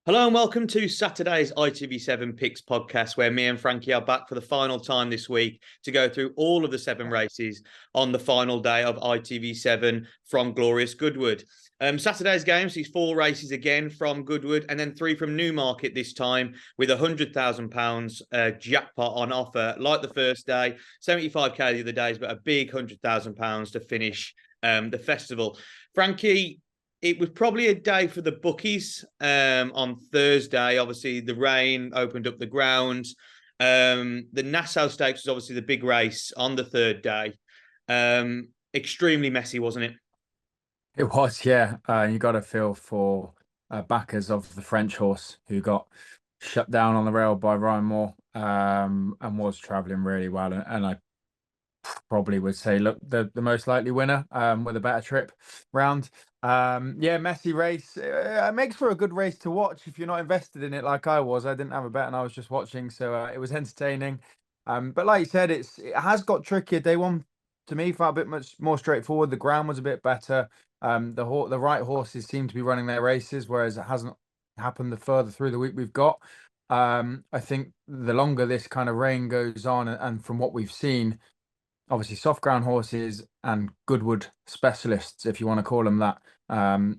Hello and welcome to Saturday's ITV7 Picks podcast, where me and Frankie are back for the final time this week to go through all of the 7 races on the final day of ITV7 from Glorious Goodwood. Saturday's games, these 4 races again from Goodwood and then 3 from Newmarket this time with £100,000 jackpot on offer. Like the first day, 75k the other days, but a big £100,000 to finish the festival. Frankie, it was probably a day for the bookies on Thursday. Obviously, the rain opened up the ground. The Nassau Stakes was obviously the big race on the third day. Extremely messy, wasn't it? It was, yeah. You got to feel for backers of the French horse who got shut down on the rail by Ryan Moore and was travelling really well. And I probably would say, look, the most likely winner with a better trip round. Yeah, messy race. It makes for a good race to watch if you're not invested in it like I was. I didn't have a bet and I was just watching, so it was entertaining. But like you said, it has got trickier. Day one to me felt a bit much more straightforward. The ground was a bit better. The right horses seem to be running their races, whereas it hasn't happened the further through the week we've got. I think the longer this kind of rain goes on, and from what we've seen, obviously soft ground horses and Goodwood specialists, if you want to call them that,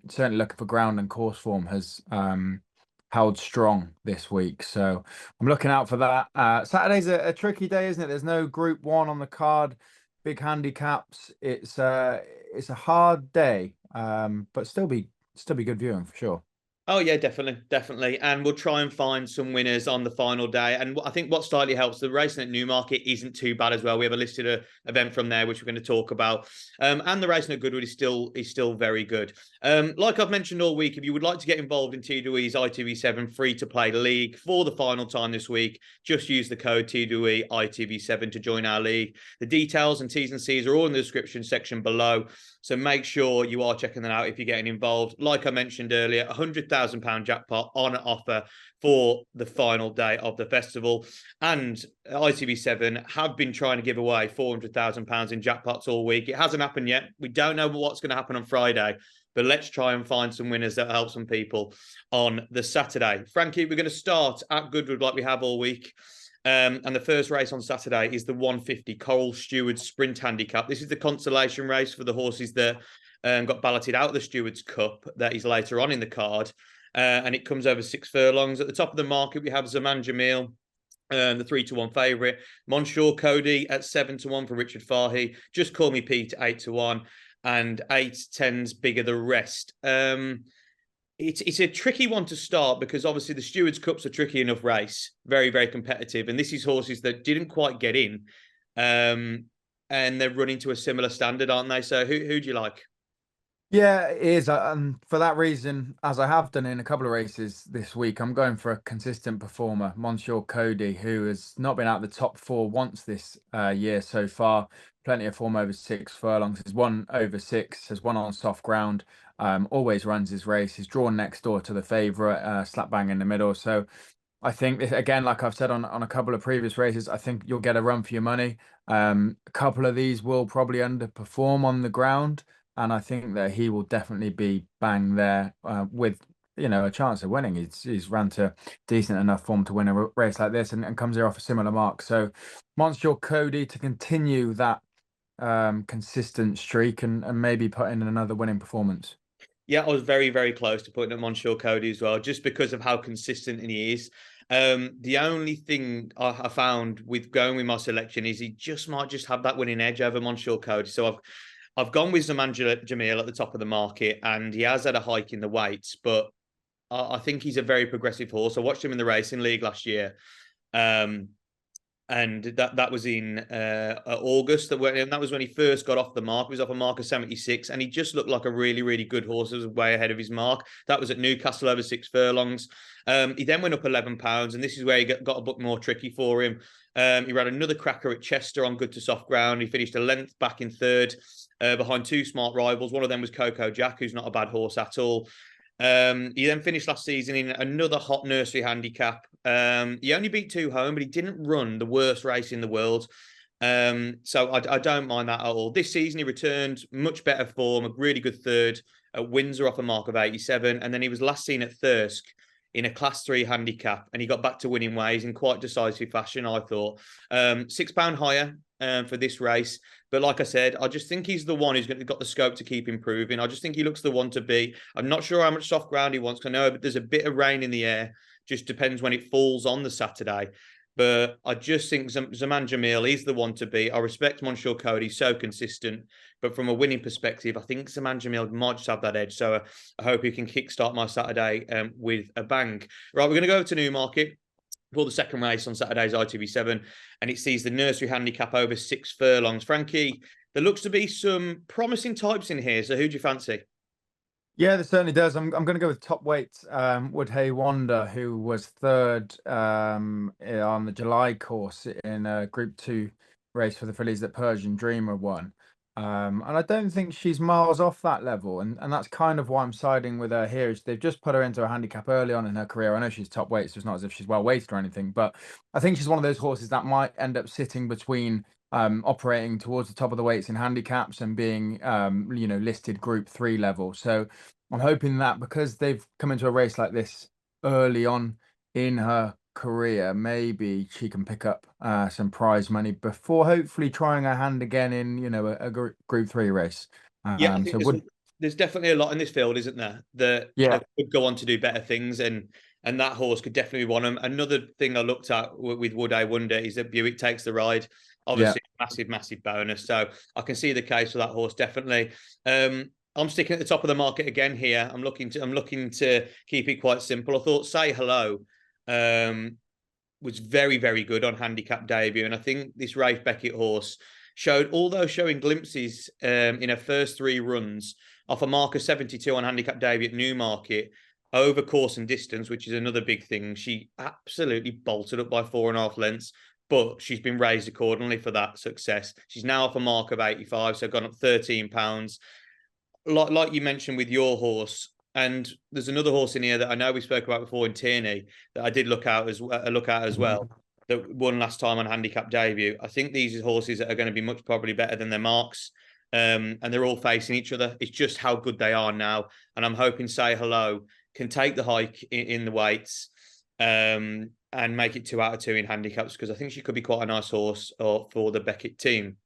certainly looking for ground and course form has held strong this week. So I'm looking out for that. Saturday's a tricky day, isn't it? There's no Group 1 on the card, big handicaps. It's a hard day, but still be good viewing for sure. Oh yeah, definitely. And we'll try and find some winners on the final day. And I think what slightly helps, the racing at Newmarket isn't too bad as well. We have a listed event from there which we're going to talk about. And the racing at Goodwood is still very good. Like I've mentioned all week, if you would like to get involved in TWE's ITV7 free to play league for the final time this week, just use the code TWE ITV7 to join our league. The details and T's and C's are all in the description section below. So make sure you are checking that out if you're getting involved. Like I mentioned earlier, £100,000 jackpot on offer for the final day of the festival. And ITV7 have been trying to give away £400,000 in jackpots all week. It hasn't happened yet. We don't know what's going to happen on Friday, but let's try and find some winners that help some people on the Saturday. Frankie, we're going to start at Goodwood like we have all week. And the first race on Saturday is the 150 Coral Stewards Sprint Handicap. This is the consolation race for the horses that got balloted out of the Stewards Cup that is later on in the card. And it comes over 6 furlongs. At the top of the market, we have Zaman Jamil, the 3-1 favourite. Monsieur Cody at 7-1 for Richard Fahy. Just Call Me Pete, 8-1. And 8-10's Bigger the Rest. It's a tricky one to start because obviously the Stewards Cup's a tricky enough race, very, very competitive. And this is horses that didn't quite get in. And they're running to a similar standard, aren't they? So who do you like? Yeah, it is. For that reason, as I have done in a couple of races this week, I'm going for a consistent performer, Monsieur Cody, who has not been out of the top 4 once this year so far. Plenty of form over 6 furlongs. Has won over 6, has won on soft ground. Always runs his race. He's drawn next door to the favourite, slap bang in the middle. So I think, again, like I've said on a couple of previous races, I think you'll get a run for your money. A couple of these will probably underperform on the ground. And I think that he will definitely be bang there with, a chance of winning. He's ran to decent enough form to win a race like this and comes here off a similar mark. So Monsieur Cody to continue that consistent streak and maybe put in another winning performance. Yeah, I was very, very close to putting up Monsieur Cody as well, just because of how consistent he is. The only thing I found with going with my selection is he might just have that winning edge over Monsieur Cody. So I've gone with Zaman Jamil at the top of the market, and he has had a hike in the weights, but I think he's a very progressive horse. I watched him in the racing league last year. And that was in August. That was when he first got off the mark. He was off a mark of 76, and he just looked like a really, really good horse. He was way ahead of his mark. That was at Newcastle over 6 furlongs. He then went up £11, and this is where he got a bit more tricky for him. He ran another cracker at Chester on good to soft ground. He finished a length back in third behind 2 smart rivals. One of them was Coco Jack, who's not a bad horse at all. He then finished last season in another hot nursery handicap. He only beat 2 home, but he didn't run the worst race in the world. So I don't mind that at all. This season, he returned much better form, a really good third at Windsor off a mark of 87. And then he was last seen at Thirsk in a Class 3 handicap, and he got back to winning ways in quite decisive fashion, I thought. £6 higher for this race. But like I said, I just think he's the one who's got the scope to keep improving. I just think he looks the one to be. I'm not sure how much soft ground he wants. I know, but there's a bit of rain in the air. Just depends when it falls on the Saturday. But I just think Zaman Jamil, he's the one to beat. I respect Monsieur Cody, so consistent. But from a winning perspective, I think Zaman Jamil might just have that edge. So I hope he can kickstart my Saturday with a bang. Right, we're going to go over to Newmarket for the second race on Saturday's ITV7. And it sees the nursery handicap over 6 furlongs. Frankie, there looks to be some promising types in here. So who do you fancy? Yeah, there certainly does. I'm going to go with top weight Wood Hay Wonder, who was third on the July course in a Group 2 race for the fillies that Persian Dreamer won. And I don't think she's miles off that level. And that's kind of why I'm siding with her here. Is they've just put her into a handicap early on in her career. I know she's top weight, so it's not as if she's well weighted or anything. But I think she's one of those horses that might end up sitting between operating towards the top of the weights in handicaps and being, listed Group 3 level. So I'm hoping that because they've come into a race like this early on in her career, maybe she can pick up some prize money before hopefully trying her hand again in, a Group 3 race. Yeah, I think there's definitely a lot in this field, isn't there, that could go on to do better things, and that horse could definitely be one of them. Another thing I looked at with Wood I Wonder is that Buick Takes the Ride. Obviously, massive bonus. So I can see the case for that horse, definitely. I'm sticking at the top of the market again here. I'm looking to keep it quite simple. I thought Say Hello was very good on handicap debut, and I think this Rafe Beckett horse although showing glimpses in her first 3 runs off a mark of 72 on handicap debut at Newmarket over course and distance, which is another big thing. She absolutely bolted up by 4.5 lengths, but she's been raised accordingly for that success. She's now off a mark of 85, so gone up £13. Like you mentioned with your horse, and there's another horse in here that I know we spoke about before in Tierney that I did look at as well, that won last time on handicap debut. I think these are horses that are going to be much probably better than their marks, and they're all facing each other. It's just how good they are now, and I'm hoping Say Hello can take the hike in the weights and make it 2 out of 2 in handicaps, because I think she could be quite a nice horse for the Beckett team.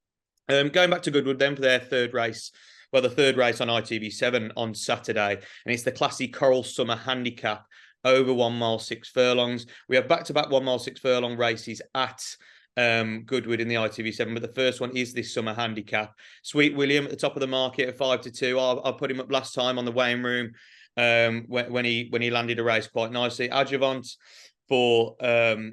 Going back to Goodwood then for their third race. Well, the third race on ITV7 on Saturday, and it's the classy Coral Summer Handicap over 1 mile 6 furlongs. We have back-to-back 1 mile 6 furlong races at Goodwood in the ITV7, but the first one is this summer handicap. Sweet William at the top of the market at 5-2. I put him up last time on the weighing room when he landed a race quite nicely. Adjuvant for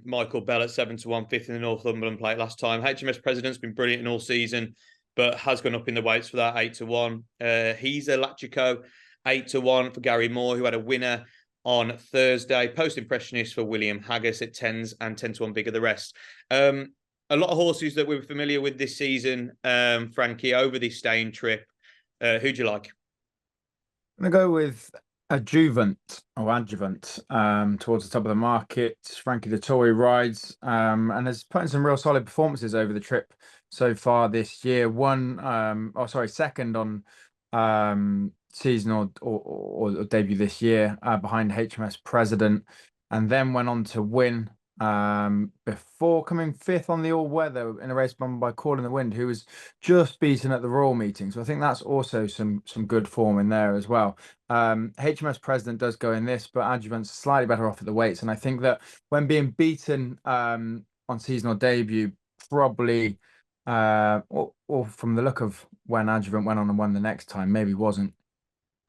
Michael Bell at 7-1, 5th in the Northumberland Plate last time. HMS President's been brilliant in all season, but has gone up in the weights for that 8-1. He's a Lachico 8-1 for Gary Moore, who had a winner on Thursday. Post Impressionist for William Haggis at 10s and 10-1 bigger the rest. A lot of horses that we're familiar with this season, Frankie, over this staying trip. Who'd you like? I'm going to go with Adjuvant towards the top of the market. Frankie Dettori rides and has put in some real solid performances over the trip so far this year. Second on season or debut this year behind HMS President, and then went on to win before coming 5th on the all weather in a race won by Call in the Wind, who was just beaten at the Royal meeting. So I think that's also some good form in there as well. HMS President does go in this, but Adjuvant's slightly better off at the weights, and I think that when being beaten on seasonal debut, probably or from the look of when Adjuvant went on and won the next time, maybe wasn't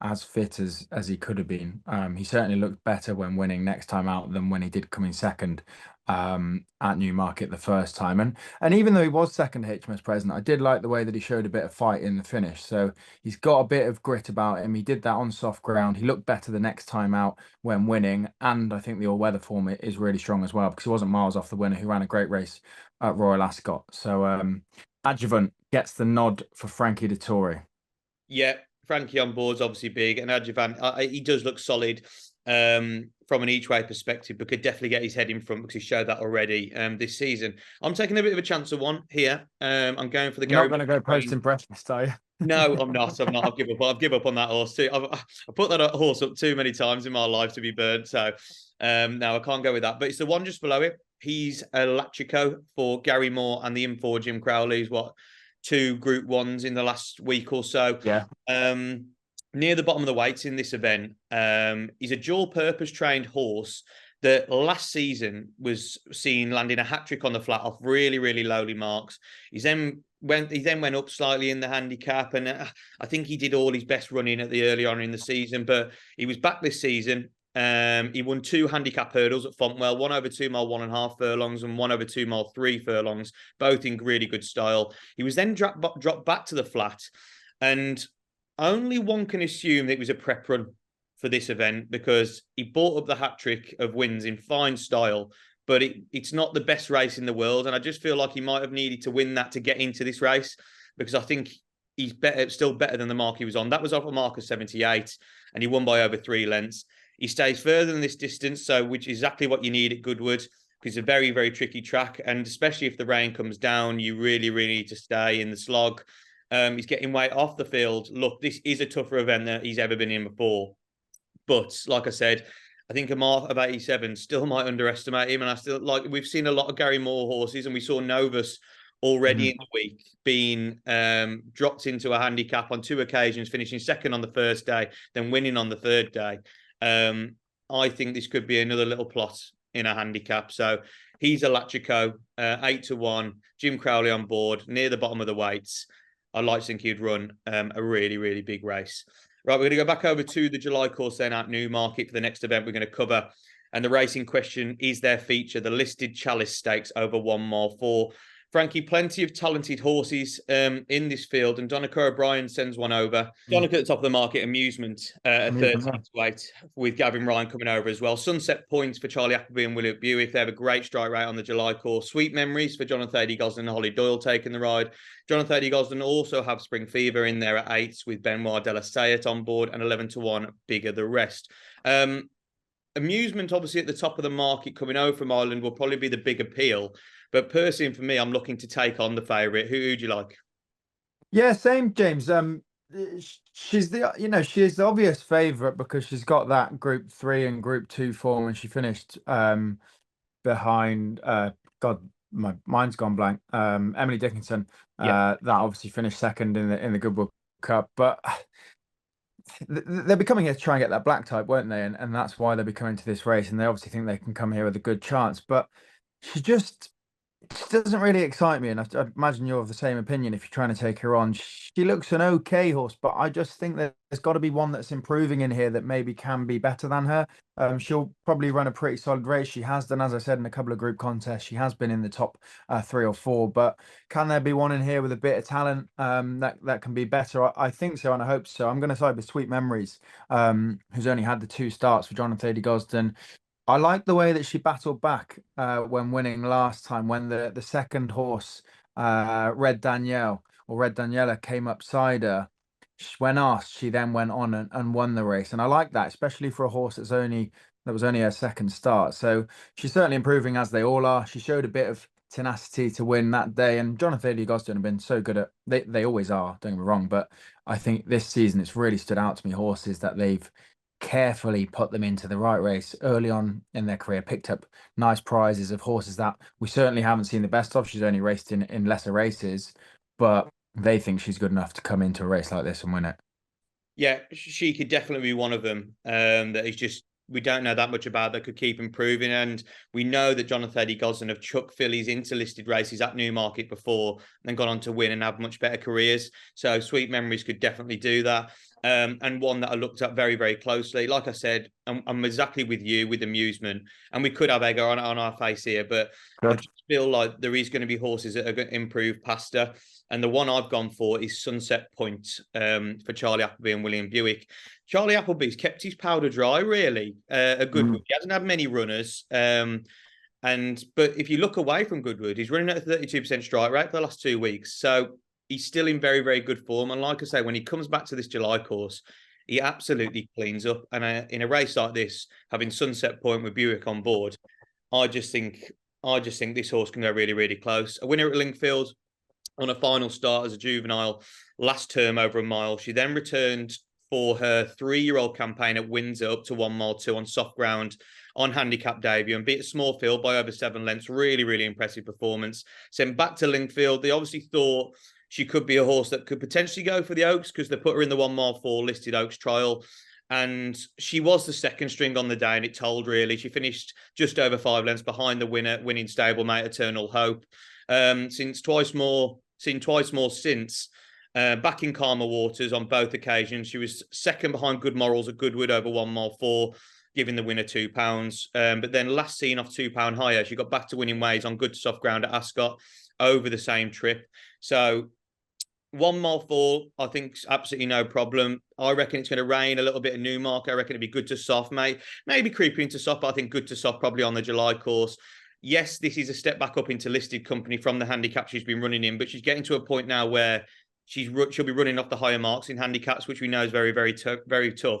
as fit as he could have been. He certainly looked better when winning next time out than when he did come in second at Newmarket the first time. And even though he was second to HMS President, I did like the way that he showed a bit of fight in the finish. So he's got a bit of grit about him. He did that on soft ground. He looked better the next time out when winning. And I think the all-weather form is really strong as well, because he wasn't miles off the winner, who ran a great race at Royal Ascot. So Adjuvant gets the nod for Frankie Dettori. Yeah, Frankie on board's obviously big, and Adjuvant, he does look solid from an each way perspective, but could definitely get his head in front because he showed that already this season. I'm taking a bit of a chance of one here. I'm going for the You're not going to go Post Impressionist, are you? No, I'm not. I'm not. I've given up. I've given up on that horse too. I've put that horse up too many times in my life to be burnt. So no, I can't go with that. But it's the one just below it. He's a Lachico for Gary Moore and the M4 Jim Crowley. He's what, 2 Group 1s in the last week or so. Yeah. Near the bottom of the weights in this event. He's a dual purpose trained horse that last season was seen landing a hat trick on the flat off really, really lowly marks. He then went up slightly in the handicap, and I think he did all his best running at the early on in the season. But he was back this season. He won 2 handicap hurdles at Fontwell, 1 over 2 mile 1.5 furlongs, and 1 over 2 mile 3 furlongs, both in really good style. He was then dropped back to the flat, and only one can assume that it was a prep run for this event, because he brought up the hat trick of wins in fine style, but it's not the best race in the world. And I just feel like he might have needed to win that to get into this race, because I think he's still better than the mark he was on. That was off a mark of 78, and he won by over 3 lengths. He stays further than this distance, so which is exactly what you need at Goodwood, because it's a very, very tricky track. And especially if the rain comes down, you really, really need to stay in the slog. He's getting weight off the field. Look, this is a tougher event than he's ever been in before. But like I said, I think a mark of 87 still might underestimate him. And I still we've seen a lot of Gary Moore horses, and we saw Novus already in the week being dropped into a handicap on 2 occasions, finishing second on the first day, then winning on the third day. I think this could be another little plot in a handicap. So he's a Lachico, 8-1, Jim Crowley on board, near the bottom of the weights. I'd like to think he'd run a really, really big race. Right, we're going to go back over to the July course then at Newmarket for the next event we're going to cover. And the racing question is their feature, the listed Chalice Stakes over 1 mile 4. Frankie, plenty of talented horses in this field, and Donica O'Brien sends one over. Donica at the top of the market, Amusement at 13 to 8, with Gavin Ryan coming over as well. Sunset Points for Charlie Appleby and William Buick. They have a great strike rate on the July course. Sweet Memories for Jonathan Thady Gosden and Holly Doyle taking the ride. Jonathan Thady Gosden also have Spring Fever in there at 8, with Benoit de la Sayette on board, and 11-1, Bigger the Rest. Amusement, obviously, at the top of the market coming over from Ireland, will probably be the big appeal. But personally, for me, I'm looking to take on the favourite. Who do you like? Yeah, same, James. She's she's the obvious favourite because she's got that Group 3 and Group 2 form, and she finished behind God, my mind's gone blank. Emily Dickinson. That obviously finished second in the Goodwood Cup, but they'll be coming here to try and get that black type, weren't they? And that's why they'll be coming to this race, and they obviously think they can come here with a good chance. But she doesn't really excite me, and I imagine you're of the same opinion if you're trying to take her on. She looks an okay horse, but I just think that there's got to be one that's improving in here that maybe can be better than her. She'll probably run a pretty solid race. She has done, as I said, in a couple of group contests. She has been in the top 3 or 4, but can there be one in here with a bit of talent that can be better? I think so, and I hope so. I'm going to side with Sweet Memories, who's only had the 2 starts for Jonathan Thady Gosden. I like the way that she battled back when winning last time, when the second horse, Red Daniela, came upside her. When asked, she then went on and won the race. And I like that, especially for a horse that was only her second start. So she's certainly improving, as they all are. She showed a bit of tenacity to win that day. And Jonathan Thady Gosden have been so good at, they always are, don't get me wrong. But I think this season it's really stood out to me, horses that they've carefully put them into the right race early on in their career, picked up nice prizes of horses that we certainly haven't seen the best of. She's only raced in lesser races, but they think she's good enough to come into a race like this and win it. Yeah, she could definitely be one of them. That is just, we don't know that much about, that could keep improving. And we know that Jonathan Thady Gosden have chucked fillies into listed races at Newmarket before and then gone on to win and have much better careers. So Sweet Memories could definitely do that. And one that I looked at very, very closely. Like I said, I'm exactly with you with Amusement. And we could have Egger on our face here, but I just feel like there is going to be horses that are going to improve past her. And the one I've gone for is Sunset Point for Charlie Appleby and William Buick. Charlie Appleby's kept his powder dry, really. A Goodwood. He hasn't had many runners. But if you look away from Goodwood, he's running at a 32% strike rate for the last 2 weeks. So he's still in very, very good form. And like I say, when he comes back to this July course, he absolutely cleans up. And in a race like this, having Sunset Point with Buick on board, I just think this horse can go really, really close. A winner at Lingfield, on a final start as a juvenile last term over a mile. She then returned for her 3-year-old campaign at Windsor up to 1 mile 2 on soft ground on handicap debut and beat a small field by over 7 lengths. Really, really impressive performance. Sent back to Lingfield. They obviously thought she could be a horse that could potentially go for the Oaks because they put her in the 1 mile 4 listed Oaks trial. And she was the second string on the day, and it told really. She finished just over 5 lengths behind the winning stablemate Eternal Hope. Seen twice more since. Back in calmer waters on both occasions. She was second behind Good Morals at Goodwood over 1 mile 4, giving the winner £2. But then last seen off £2 higher, she got back to winning ways on good soft ground at Ascot over the same trip. So 1 mile 4, I think absolutely no problem. I reckon it's going to rain a little bit in Newmarket. I reckon it'd be good to soft, maybe creeping into soft, but I think good to soft probably on the July course. Yes, this is a step back up into listed company from the handicap she's been running in, but she's getting to a point now where she'll be running off the higher marks in handicaps, which we know is very, very, very tough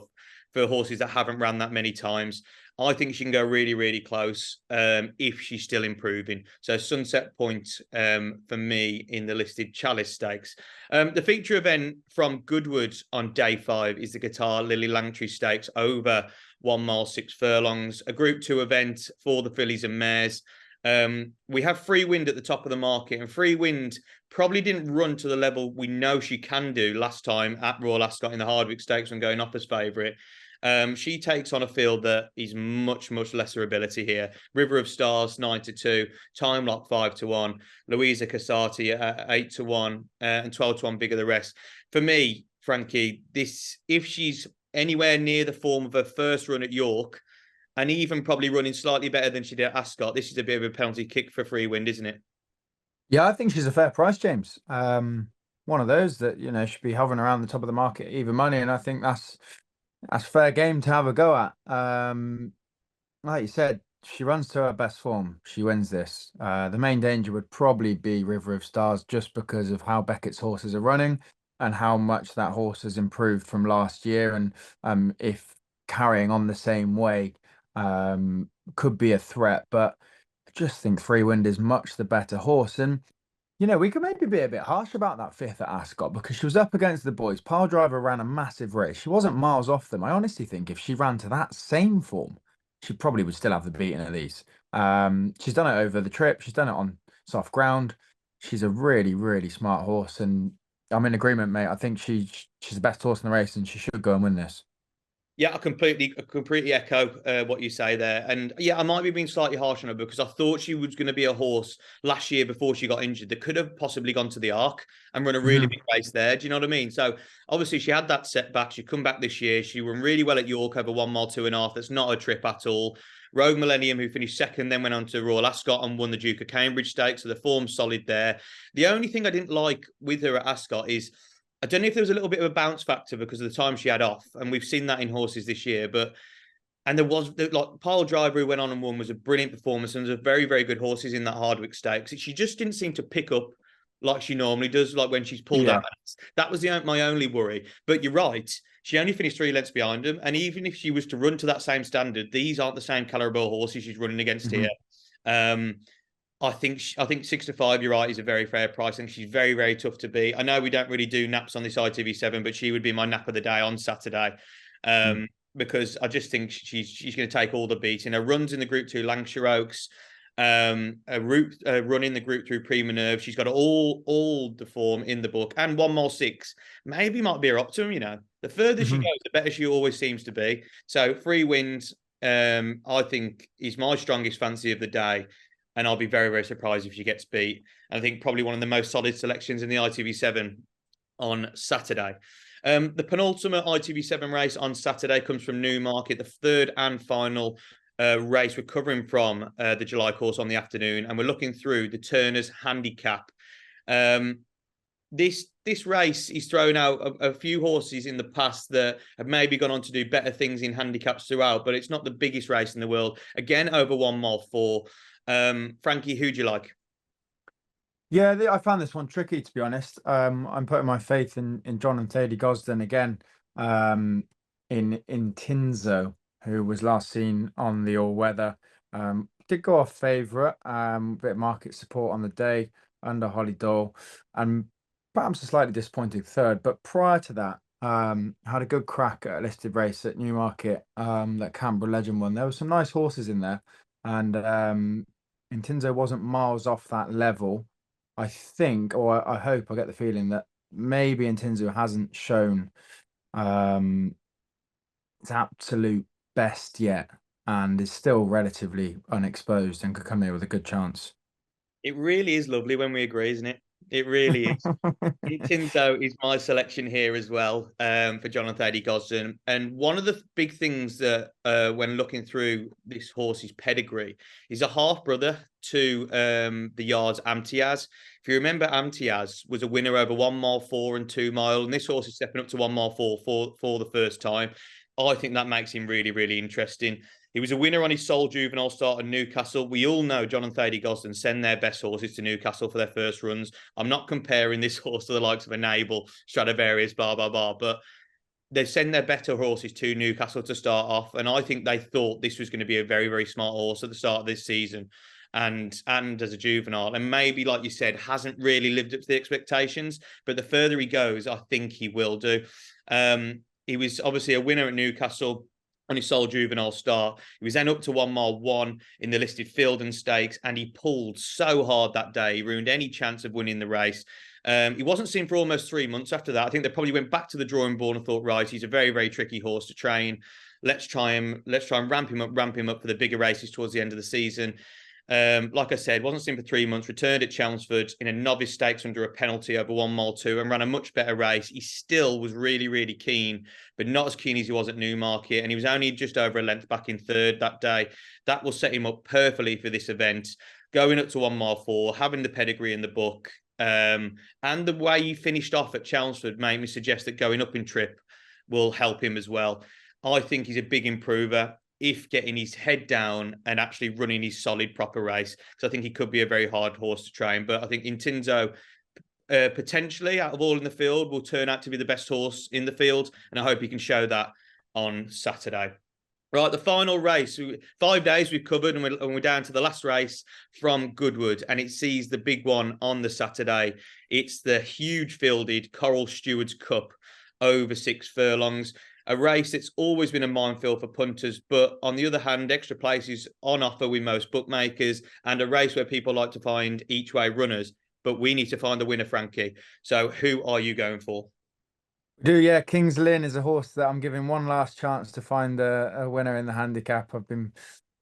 for horses that haven't ran that many times. I think she can go really, really close if she's still improving. So Sunset Point for me in the listed Chalice Stakes. The feature event from Goodwood on day 5 is the Qatar Lily Langtry Stakes over 1 mile 6 furlongs, a Group 2 event for the fillies and mares. We have Free Wind at the top of the market, and Free Wind probably didn't run to the level we know she can do last time at Royal Ascot in the Hardwick Stakes when going off as favourite. She takes on a field that is much, much lesser ability here. River of Stars 9-2, Time Lock 5-1, Louisa Casati at 8-1, and 12-1 bigger the rest. For me, Frankie, if she's anywhere near the form of her first run at York, and even probably running slightly better than she did at Ascot, this is a bit of a penalty kick for Free Wind, isn't it? Yeah, I think she's a fair price, James. One of those that, should be hovering around the top of the market, even money, and I think that's fair game to have a go at. Like you said, she runs to her best form. She wins this. The main danger would probably be River of Stars, just because of how Beckett's horses are running and how much that horse has improved from last year. And if carrying on the same way, could be a threat. But I just think Free Wind is much the better horse. And we could maybe be a bit harsh about that 5th at Ascot because she was up against the boys. Pile Driver ran a massive race. She wasn't miles off them. I honestly think if she ran to that same form, she probably would still have the beating of these. She's done it over the trip. She's done it on soft ground. She's a really, really smart horse. And I'm in agreement, mate. I think she's the best horse in the race and she should go and win this. Yeah, I completely echo what you say there. And yeah, I might be being slightly harsh on her because I thought she was going to be a horse last year before she got injured that could have possibly gone to the Arc and run a really big race there. Do you know what I mean? So obviously she had that setback. She come back this year. She ran really well at York over 1 mile 2.5. That's not a trip at all. Rogue Millennium, who finished second, then went on to Royal Ascot and won the Duke of Cambridge Stakes. So the form's solid there. The only thing I didn't like with her at Ascot is I don't know if there was a little bit of a bounce factor because of the time she had off, and we've seen that in horses this year. And there was like Pile Driver who went on and won was a brilliant performance, and there's very, very good horses in that Hardwick Stakes. She just didn't seem to pick up like she normally does, like when she's pulled out. That was my only worry. But you're right, she only finished 3 lengths behind him, and even if she was to run to that same standard, these aren't the same caliber horses she's running against here. I think 6-5, you're right, is a very fair price. I think she's very, very tough to beat. I know we don't really do naps on this ITV7, but she would be my nap of the day on Saturday. Because I just think she's going to take all the beating. Her runs in the Group 2 Lancashire Oaks, a run in the Group 3 Prima Nerve. She's got all the form in the book. And 1 mile 6 maybe might be her optimum, The further she goes, the better she always seems to be. So Free Wind, I think, is my strongest fancy of the day. And I'll be very, very surprised if she gets beat. And I think probably one of the most solid selections in the ITV7 on Saturday. The penultimate ITV7 race on Saturday comes from Newmarket, the third and final race we're covering from the July course on the afternoon. And we're looking through the Turner's Handicap. This race is thrown out a few horses in the past that have maybe gone on to do better things in handicaps throughout, but it's not the biggest race in the world. Again, over 1 mile 4. Frankie, who do you like? Yeah, I found this one tricky, to be honest. I'm putting my faith in John and Thady Gosden again. In Tinzo, who was last seen on the all weather. Did go off favourite. Bit of market support on the day. under Holly Doyle, and perhaps a slightly disappointing third. But prior to that, had a good crack at a listed race at Newmarket, that Canberra Legend won. There were some nice horses in there, and Intinzo wasn't miles off that level. I think, or I hope, I get the feeling that maybe Intinzo hasn't shown its absolute best yet, and is still relatively unexposed and could come here with a good chance. It really is lovely when we agree, isn't it? It really is. Tinto is my selection here as well, for Jonathan Eddie Gosden. And one of the big things that, when looking through this horse's pedigree, is a half brother to the yards Amtiaz. If you remember, Amtiaz was a winner over 1 mile, 4 and 2 mile, and this horse is stepping up to 1 mile, 4 for the first time. I think that makes him really, really interesting. He was a winner on his sole juvenile start at Newcastle. We all know John and Thady Gosden send their best horses to Newcastle for their first runs. I'm not comparing this horse to the likes of Enable, Stradivarius, but they send their better horses to Newcastle to start off. And I think they thought this was going to be a very, very smart horse at the start of this season. And as a juvenile, and maybe, like you said, hasn't really lived up to the expectations. But the further he goes, I think he will do. He was obviously a winner at Newcastle on his sole juvenile start. He was then up to 1 mile 1 in the listed field and stakes, and he pulled so hard that day. He ruined any chance of winning the race. He wasn't seen for almost 3 months after that. I think they probably went back to the drawing board and thought, right, he's a very, very tricky horse to train. Let's try and ramp him up for the bigger races towards the end of the season. Like I said, wasn't seen for 3 months, returned at Chelmsford in a novice stakes under a penalty over 1 mile 2 and ran a much better race. He still was really, really keen, but not as keen as he was at Newmarket. And he was only just over a length back in third that day. That will set him up perfectly for this event. Going up to 1 mile 4, having the pedigree in the book, and the way he finished off at Chelmsford made me suggest that going up in trip will help him as well. I think he's a big improver if getting his head down and actually running his solid proper race. So I think he could be a very hard horse to train. But I think Intinzo, potentially out of all in the field, will turn out to be the best horse in the field. And I hope he can show that on Saturday. Right, the final race. 5 days we've covered, and we're down to the last race from Goodwood, and it sees the big one on the Saturday. It's the huge fielded Coral Stewards Cup over 6 furlongs. A race that's always been a minefield for punters, but on the other hand, extra places on offer with most bookmakers, and a race where people like to find each way runners. But we need to find the winner, Frankie. So who are you going for? Yeah. King's Lynn is a horse that I'm giving one last chance to find a winner in the handicap. I've been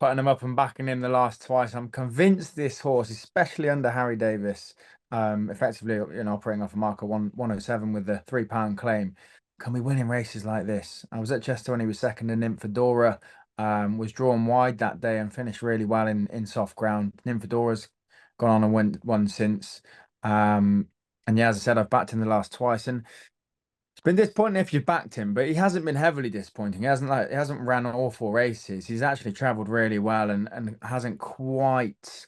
putting him up and backing him the last twice. I'm convinced this horse, especially under Harry Davis, effectively, operating off a marker 107 with the £3 claim, can be winning races like this. I was at Chester when he was second in Nymphadora, was drawn wide that day and finished really well in soft ground. Nymphadora's gone on and won since. And yeah, as I said, I've backed him the last twice, and it's been disappointing if you've backed him, but he hasn't been heavily disappointing. He hasn't ran awful races. He's actually travelled really well and hasn't quite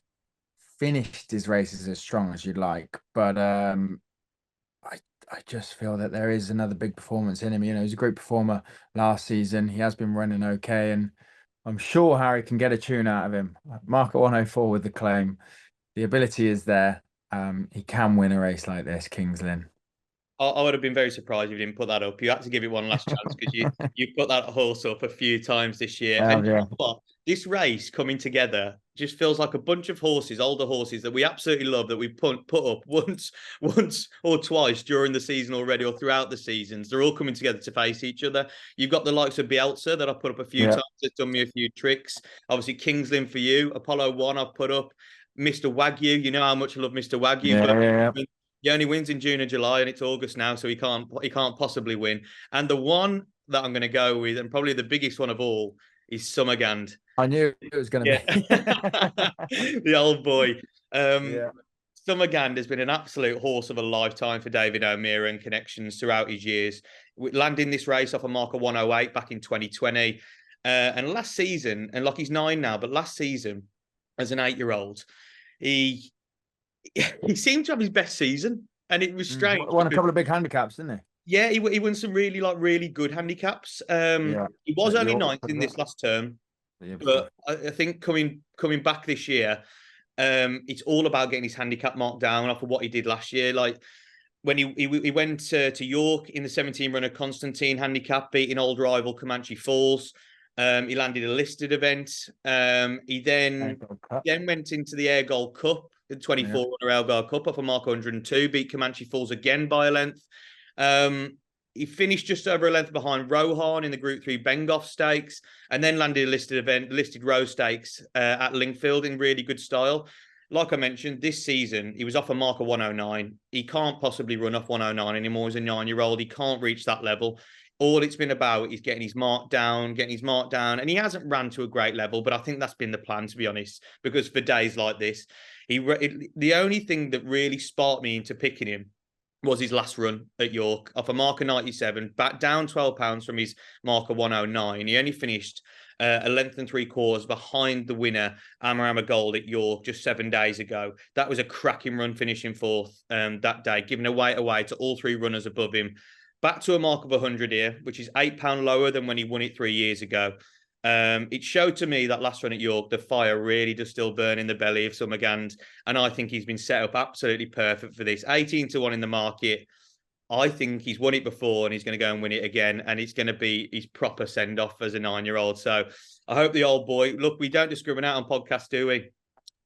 finished his races as strong as you'd like. But I just feel that there is another big performance in him. He's a great performer last season. He has been running okay, and I'm sure Harry can get a tune out of him. Market 104 with the claim. The ability is there. He can win a race like this, King's Lynn. I would have been very surprised if you didn't put that up. You had to give it one last chance because you put that horse up a few times this year. And you Yeah. know what? This race coming together just feels like a bunch of horses, older horses that we absolutely love, that we put up once or twice during the season already, or throughout the seasons. They're all coming together to face each other. You've got the likes of Bielsa that I've put up a few times. That's done me a few tricks. Obviously, King's Lynn for you. Apollo 1 I've put up. Mr. Wagyu, you know how much I love Mr. Wagyu. But he only wins in June and July, and it's August now, so he can't possibly win. And the one that I'm going to go with, and probably the biggest one of all, is Summergand. I knew it was going to be. The old boy. Yeah. Summergand has been an absolute horse of a lifetime for David O'Meara and connections throughout his years. Landing this race off a marker 108 back in 2020. And last season, and like he's 9 now, but last season, as an 8-year-old, he seemed to have his best season, and it was strange. Won a couple of big handicaps, didn't he? Yeah, he won some really good handicaps. He was only 9th in this last term, but I think coming back this year, It's all about getting his handicap marked down off of what he did last year. Like when he went to York in the 17 runner Constantine handicap, beating old rival Comanche Falls. He landed a listed event. He then went into the Air Gold Cup, the 24 runner Air Gold Cup off a mark 102, beat Comanche Falls again by a length. He finished just over a length behind Rohan in the Group 3 Bengoff Stakes, and then landed a listed row stakes at Lingfield in really good style. Like I mentioned, this season, he was off a marker 109. He can't possibly run off 109 anymore as a 9-year-old. He can't reach that level. All it's been about is getting his mark down. And he hasn't ran to a great level, but I think that's been the plan, to be honest, because for days like this, the only thing that really sparked me into picking him was his last run at York off a marker 97, back down 12 pounds from his marker 109. He only finished a length and 3/4 behind the winner, Amarama Gold at York, just 7 days ago. That was a cracking run, finishing fourth that day, giving away to all 3 runners above him. Back to a mark of 100 here, which is £8 lower than when he won it 3 years ago. It showed to me that last run at York, the fire really does still burn in the belly of Summergand, and I think he's been set up absolutely perfect for this. 18-1 in the market. I think he's won it before and he's going to go and win it again, and it's going to be his proper send-off as a 9-year-old. So I hope the old boy, look, we don't discriminate on podcasts, do we?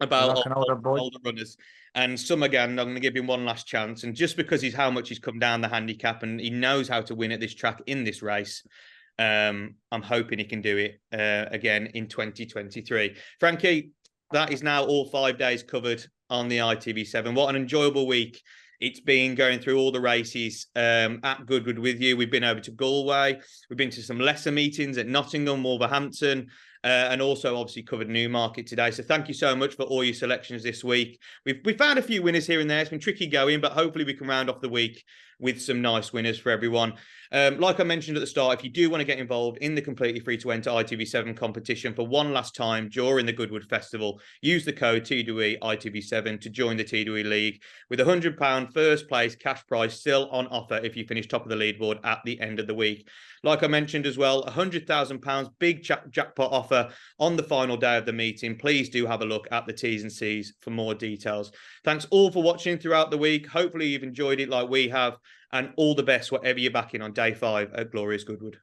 About like older runners. And Summergand, I'm going to give him one last chance. And just because he's how much he's come down the handicap and he knows how to win at this track in this race, I'm hoping he can do it again in 2023. Frankie, that is now all 5 days covered on the ITV7. What an enjoyable week it's been going through all the races at Goodwood with you. We've been over to Galway. We've been to some lesser meetings at Nottingham, Wolverhampton, and also obviously covered Newmarket today. So thank you so much for all your selections this week. We've found a few winners here and there. It's been tricky going, but hopefully we can round off the week with some nice winners for everyone. Like I mentioned at the start, if you do want to get involved in the completely free-to-enter ITV7 competition for one last time during the Goodwood Festival, use the code TWE ITV7 to join the TWE League with £100 first place cash prize still on offer if you finish top of the leaderboard at the end of the week. Like I mentioned as well, £100,000 big jackpot offer on the final day of the meeting. Please do have a look at the T's and C's for more details. Thanks all for watching throughout the week. Hopefully you've enjoyed it like we have, and all the best whatever you're backing on day 5 at Glorious Goodwood.